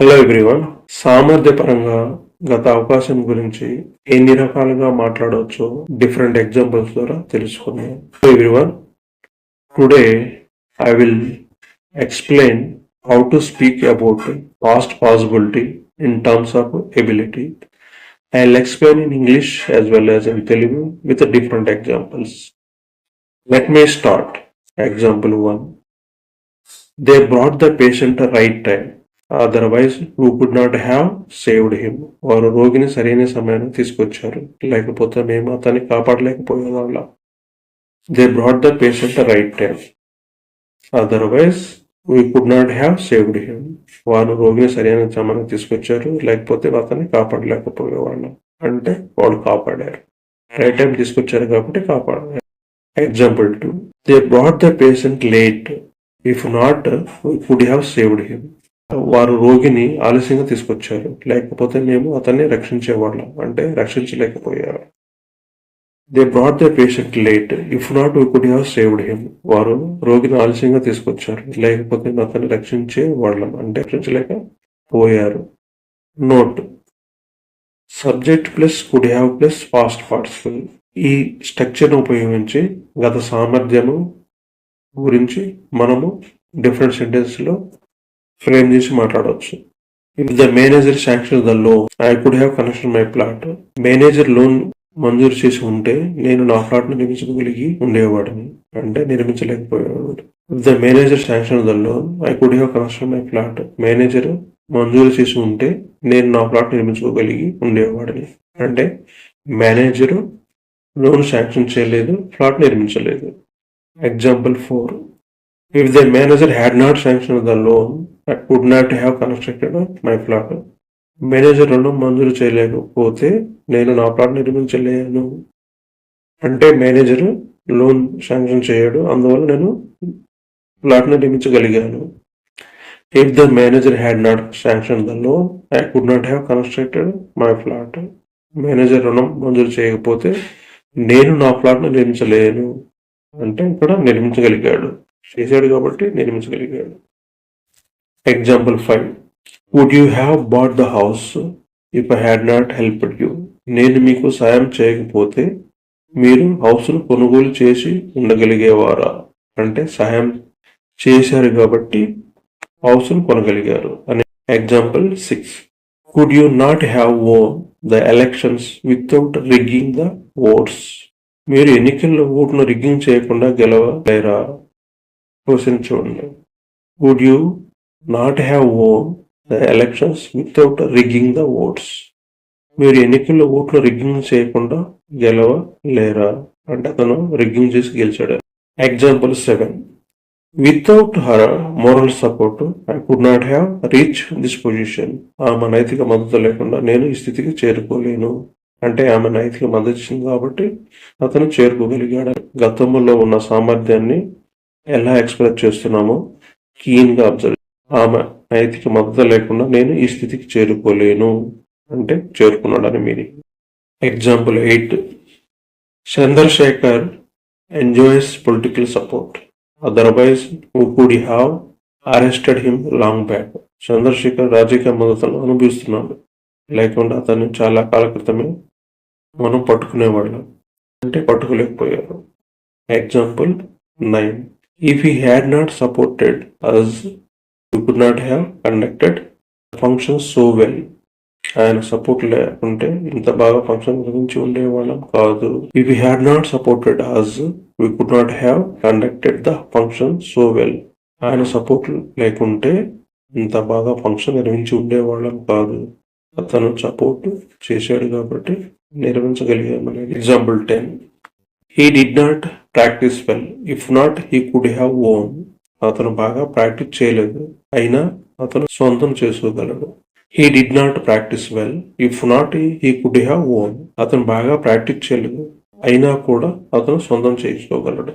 Hello everyone. సామర్థ్య పరంగా గత అవకాశం గురించి ఎన్ని రకాలుగా మాట్లాడవచ్చు డిఫరెంట్ ఎగ్జాంపుల్స్ ద్వారా తెలుసుకుందాం. Everyone, today I will explain how to speak about past possibility in terms of ability. I'll explain in English as well as in Telugu with different examples. Let me start. Example 1. They brought the patient the right time. Otherwise we could not have saved him. వారు రోగిని సరైన సమయాన్ని తీసుకొచ్చారు, లేకపోతే మేము అతన్ని కాపాడలేకపోయేవాళ్ళం. They brought the patient right time. Otherwise we could not have saved him. వారు రోగిని సరైన సమయాన్ని తీసుకొచ్చారు, లేకపోతే అతన్ని కాపాడలేకపోయేవాళ్ళం. అంటే వాళ్ళు కాపాడారు, రైట్ టైం తీసుకొచ్చారు కాబట్టి కాపాడారు. Example 2. They brought the patient late. If not we could have saved him. వారు రోగిని ఆలస్యంగా తీసుకొచ్చారు, లేకపోతే మేము అతన్ని రక్షించేవాళ్ళం. అంటే రక్షించలేకపోయారు. They brought the patient late. If not we could have saved him. వారు రోగిని ఆలస్యంగా తీసుకొచ్చారు, లేకపోతే అతన్ని రక్షించే వాళ్ళం. అంటే రక్షించలేకపోయారు. Note: subject plus could have plus past participle. ఈ స్ట్రక్చర్ను ఉపయోగించి గత సామర్థ్యము గురించి మనము డిఫరెంట్ సెంటెన్స్ లో ఫ్రేమ్ చేసి మాట్లాడవచ్చు. If the manager sanction the loan, I could have connection my plot. Manager loan మంజూరు చేసి ఉంటే నేను నా ప్లాట్ ను నిర్మించగలిగి ఉండేవాడిని. అంటే నిర్మించలేకపోయేవాడు. If the manager sanction the loan, I could have connection my plot. Manager మంజూరు చేసి ఉంటే నేను నా ప్లాట్ నిర్మించుకోగలిగి ఉండేవాడిని. అంటే మేనేజర్ లోన్ శాంక్షన్ చేయలేదు, ప్లాట్ నిర్మించలేదు. Example 4. If the manager had not sanctioned the loan, I could not have constructed my plot. Manager రుణం మంజూరు చేయలేకపోతే నేను నా ప్లాట్ నిర్మించలేను. అంటే మేనేజర్ లోన్ శాంక్షన్ చేయడు, అందువల్ల నేను plot నిర్మించగలిగాను. If the manager had not sanctioned the loan, I could not have constructed my plot. Manager రుణం మంజూరు చేయకపోతే నేను నా ప్లాట్ నిర్మించలేను. అంటే ఇక్కడ నిర్మించగలిగాడు, చేశాడు కాబట్టి నిర్మించగలిగాడు. Example 5. Would you have bought the house if I had not helped you. నేను మీకు సాయం చేయకపోతే మీరు హౌస్ను కొనుగోలు చేసి ఉండగలిగేవారా. అంటే సహాయం చేశారు కాబట్టి హౌస్ను కొనగలిగారు అని. Example 6. Could you not have won the elections without rigging the votes. మీరు ఎన్నికల్లో ఓటును రిగ్గింగ్ చేయకుండా గెలవలేరా. క్వశ్చన్ చూడండి. Would you not have won the elections without rigging the votes. మీరు ఎన్నికల్లో ఓట్లు రిగ్గింగ్ చేయకుండా గెలవలేరా. అంటే అతను రిగ్గింగ్ చేసి గెలిచాడు. Example 7. Without her moral support I could not have reach this position. ఆమె నైతిక మద్దతు లేకుండా నేను ఈ స్థితికి చేరుకోలేను. అంటే ఆమె నైతిక మద్దతు ఇచ్చింది కాబట్టి అతను చేరుకోగలిగాడు. గతంలో ఉన్న సామర్థ్యాన్ని ఎలా ఎక్స్ప్రెస్ చేస్తున్నామో కీన్ గా అబ్జర్వ్. ఆమె నైతిక మద్దతు లేకుండా నేను ఈ స్థితికి చేరుకోలేను అంటే చేరుకున్నాడని meaning. Example 8. Chandrashekar enjoys political support. Otherwise we could have arrested him long back. Chandrashekar రాజకీయ మద్దతును అనుభవిస్తున్నాడు, లేకుండా అతన్ని చాలా కాల క్రితమే మనం పట్టుకునేవాళ్ళం. అంటే పట్టుకోలేకపోయారు. Example 9. If he had not supported us, we could not have conducted the function so well. ఆయన సపోర్ట్ లేకుంటే ఇంత బాగా ఫంక్షన్ గురించి ఉండేవాళ్ళం కాదు. If he had not supported us, we could not have conducted the function so well. ఆయన support లేకుంటే ఇంత బాగా ఫంక్షన్ నిర్వహించి ఉండేవాళ్ళం కాదు. అతను సపోర్ట్ చేశాడు కాబట్టి నిర్వహించగలిగాం అనేది. Example 10. He did not practice well. If not, he could have won. అతను బాగా ప్రాక్టీస్ చేయలేదు, అయినా అతను సొంతం చేసుకోగలడు. He did not practice well. If not, he could have won. అతను బాగా ప్రాక్టీస్ చేయలేదు, అయినా కూడా అతను సొంతం చేసుకోగలడు.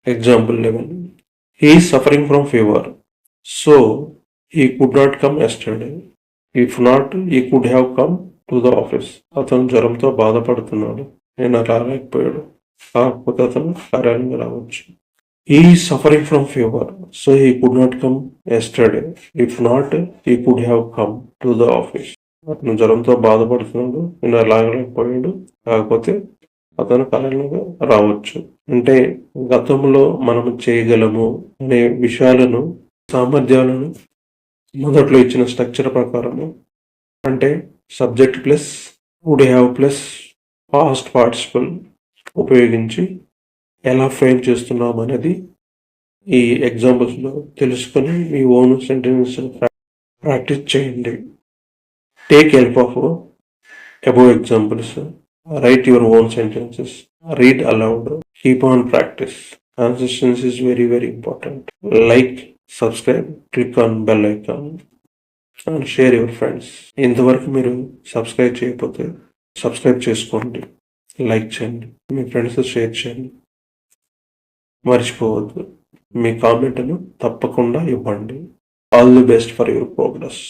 Example 11. He is suffering from fever, so he could not come yesterday. If not, he could have come to the office. అతను జ్వరంతో బాధపడుతున్నాడు, నేను రాలేకపోయాడు, కాకపోతే అతను కార్యాలయంగా రావచ్చు. He is suffering from fever, so he could not come yesterday. If not, he could have come to the office. అతను జ్వరంతో బాధపడుతున్నాడు, నిన్న రాలేకపోయాడు, కాకపోతే అతను కారణంగా రావచ్చు. అంటే గతంలో మనం చేయగలము అనే విషయాలను, సామర్థ్యాలను మొదట్లో ఇచ్చిన స్ట్రక్చర్ ప్రకారము, అంటే subject plus would have plus past participle ఉపయోగించి ఎలా ఫ్రేమ్ చేస్తున్నాం అనేది ఈ ఎగ్జాంపుల్స్లో తెలుసుకొని మీ ఓన్ సెంటెన్స్ ప్రాక్టీస్ చేయండి. Take help of above examples, write your own sentences, read aloud, keep on practice. Consistency is very very important. Like, subscribe, click on bell icon and share your friends. ఇంతవరకు మీరు subscribe చేయకపోతే subscribe చేసుకోండి, like చేయండి, మీ friends share చేయండి. మర్చిపోవద్దు, మీ కామెంట్ను తప్పకుండా ఇవ్వండి. All the best for your progress.